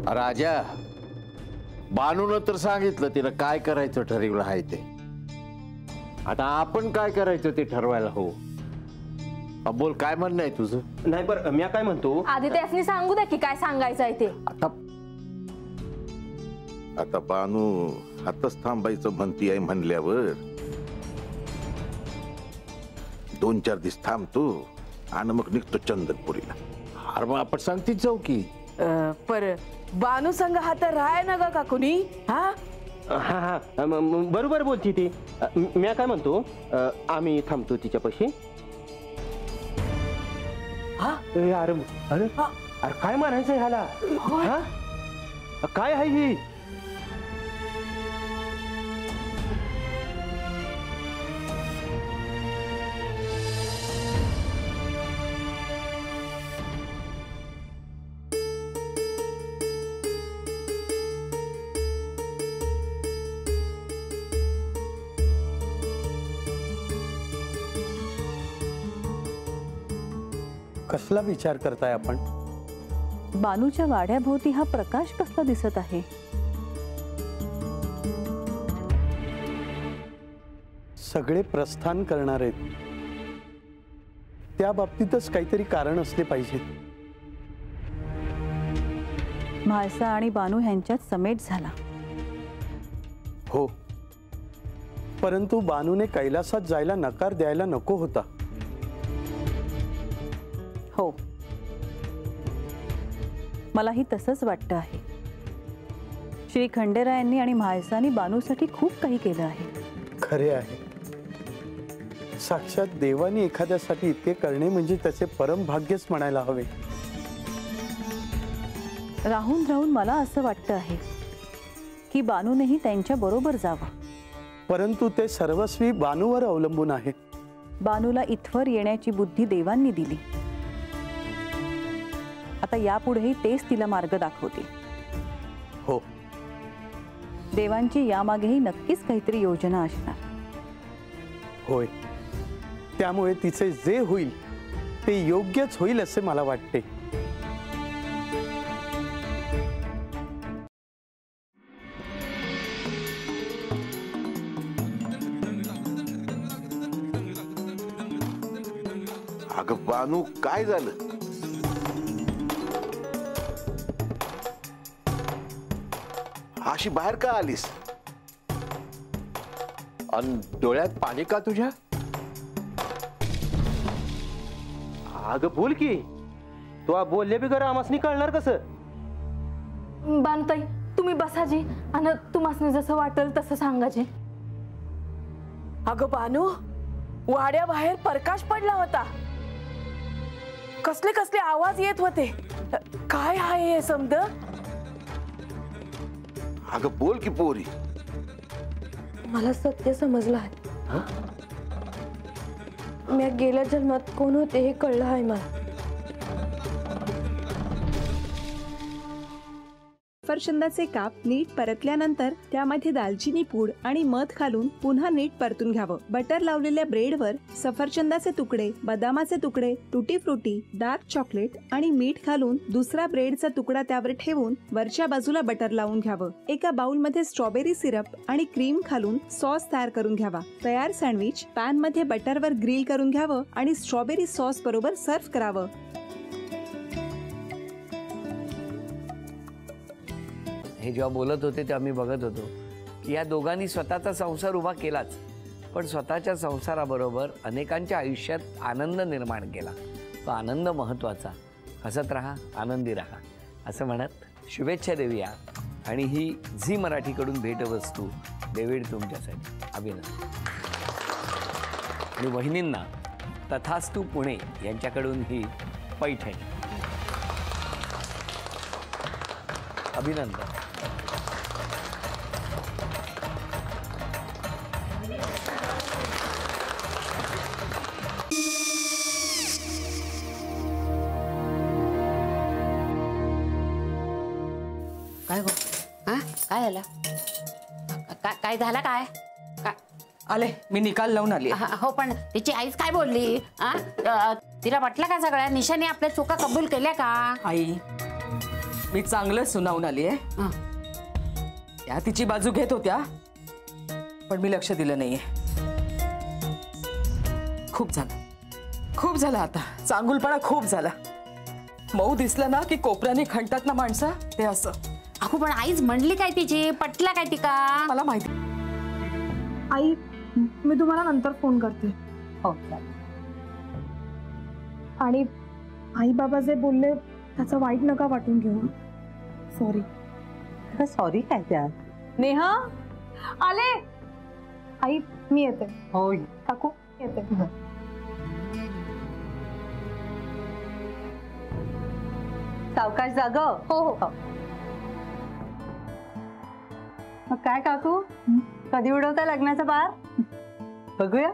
राजा, बानून तर सांगितलं तिला काय करायचं ठरवलं आहे ते. आता आपण काय करायचं ते ठरवायला हो. बोल, काय म्हणणं आहे तुझं? नाही बरं, मी काय म्हणतो, आधी त्यासनी सांगू द्या की काय सांगायचं आहे ते. आता बानू हातच थांबायचं म्हणती आहे म्हणल्यावर 2-4 दिवस थांबतो आणि मग निघतो चंदनपुरीला. अरे मग आपण सांगतीच जाऊ की. पर बानू संग हात राहाय ना ग का कुणी? हा हा हा बरोबर बोलती ती. मी काय म्हणतो, आम्ही थांबतो तिच्यापाशी. हा अरे अरे अरे काय म्हणायचं ह्याला? हा काय आहे ही? कसला विचार करताय आपण? बानूच्या वाड्याभोवती हा प्रकाश कसला दिसत आहे? सगळे प्रस्थान करणार आहेत, त्या बाबतीतच काहीतरी कारण असले पाहिजे. म्हाळसा आणि बानू यांच्यात समेट झाला. हो, परंतु बानूने कैलासात जायला नकार द्यायला नको होता. हो, मलाही तसंच वाटतं आहे. श्री खंडेरायांनी आणि म्हाळसांनी बानूसाठी खूप काही केलं आहे. खरे आहे, साक्षात देवानी एखाद्यासाठी इतके करणे म्हणजे त्याचे परम भाग्यच म्हणायला हवे. राहून राहून मला असं वाटतं आहे की बानूनेही त्यांच्या बरोबर जावं. परंतु ते सर्वस्वी बानूवर अवलंबून आहे. बानूला इथवर येण्याची बुद्धी देवांनी दिली. आता यापुढेही तेच तिला मार्ग दाखवते. हो, देवांची यामागेही नक्कीच काहीतरी योजना असणार. होय, त्यामुळे तिचे जे होईल ते योग्यच होईल असे मला वाटते. अगं बानू, काय झालं? अशी बाहेर का आलीस? आणि डोळ्यात पाणी का तुझ्या? अगं बोल की, तू बोलले बिगर आमासनी कळणार कसं? बानताई, तुम्ही बसाजी आणि तुम्हाला जसं वाटेल तसं सांगाजे. अगं बानू, वाड्याबाहेर प्रकाश पडला होता. कसले कसले आवाज येत होते. काय आहे हे समज? अगं बोल की पोरी. मला सत्य समजलं आहे. मी गेल्या जन्मात कोण होते हे कळलं आहे मला. सफरचंदाचे काप नीट परतल्यानंतर त्यामध्ये दालचिनी पूड आणि मध घालून पुन्हा नीट परतून घ्यावं. बटर लावलेल्या ब्रेडवर सफरचंदाचे तुकडे, बदामाचे तुकडे, टुटी फ्रुटी, डार्क चॉकलेट आणि मीठ घालून दुसरा ब्रेडचा तुकडा त्यावर ठेवून वरच्या बाजूला बटर लावून घ्यावं. एका बाउलमध्ये स्ट्रॉबेरी सिरप आणि क्रीम घालून सॉस तयार करून घ्यावा. तयार सँडविच पॅन मध्ये बटरवर ग्रिल करून घ्यावं आणि स्ट्रॉबेरी सॉस बरोबर सर्व्ह करावं. हे जेव्हा बोलत होते तेव्हा मी बघत होतो की या दोघांनी स्वतःचा संसार उभा केलाच, पण स्वतःच्या संसाराबरोबर अनेकांच्या आयुष्यात आनंद निर्माण केला. तो आनंद महत्त्वाचा. हसत राहा, आनंदी राहा असं म्हणत शुभेच्छा देऊया. आणि ही झी मराठीकडून भेटवस्तू डेव्हिड तुमच्यासाठी. अभिनंदन. आणि वहिनींना तथास्तू पुणे यांच्याकडून ही पैठणी. अभिनंदन. काय गो? हा काय झालं? काय झालं? काय आले मी निकाल लावून आली. हो, पण तिची आईच काय बोलली? तिला वाटलं का सगळ्या निशाने आपल्या चुका कबूल केल्या का? आई मी चांगलं सुनावून आली आहे. हं. त्या तिची बाजू घेत होत्या पण मी लक्ष दिलं नाहीये. खूप झालं आता. चांगुलपणा खूप झाला. मऊ दिसलं ना की कोपऱ्याने खणतात ना माणसं, ते असं. अगो पण आईच म्हणली काय तिची, पटला काय ती का? मला माहिती. आई मी तुम्हाला नंतर फोन करते. हो आणि आई बाबा जे बोलले त्याचं वाईट नका वाटून घेऊ. सॉरी. सॉरी काय त्या? नेहा आले. आई मी येते. हो काकू येते. सावकाश जाग. हो हो. मग काय काकू, कधी उडवता लग्नाचा बार? बघूया.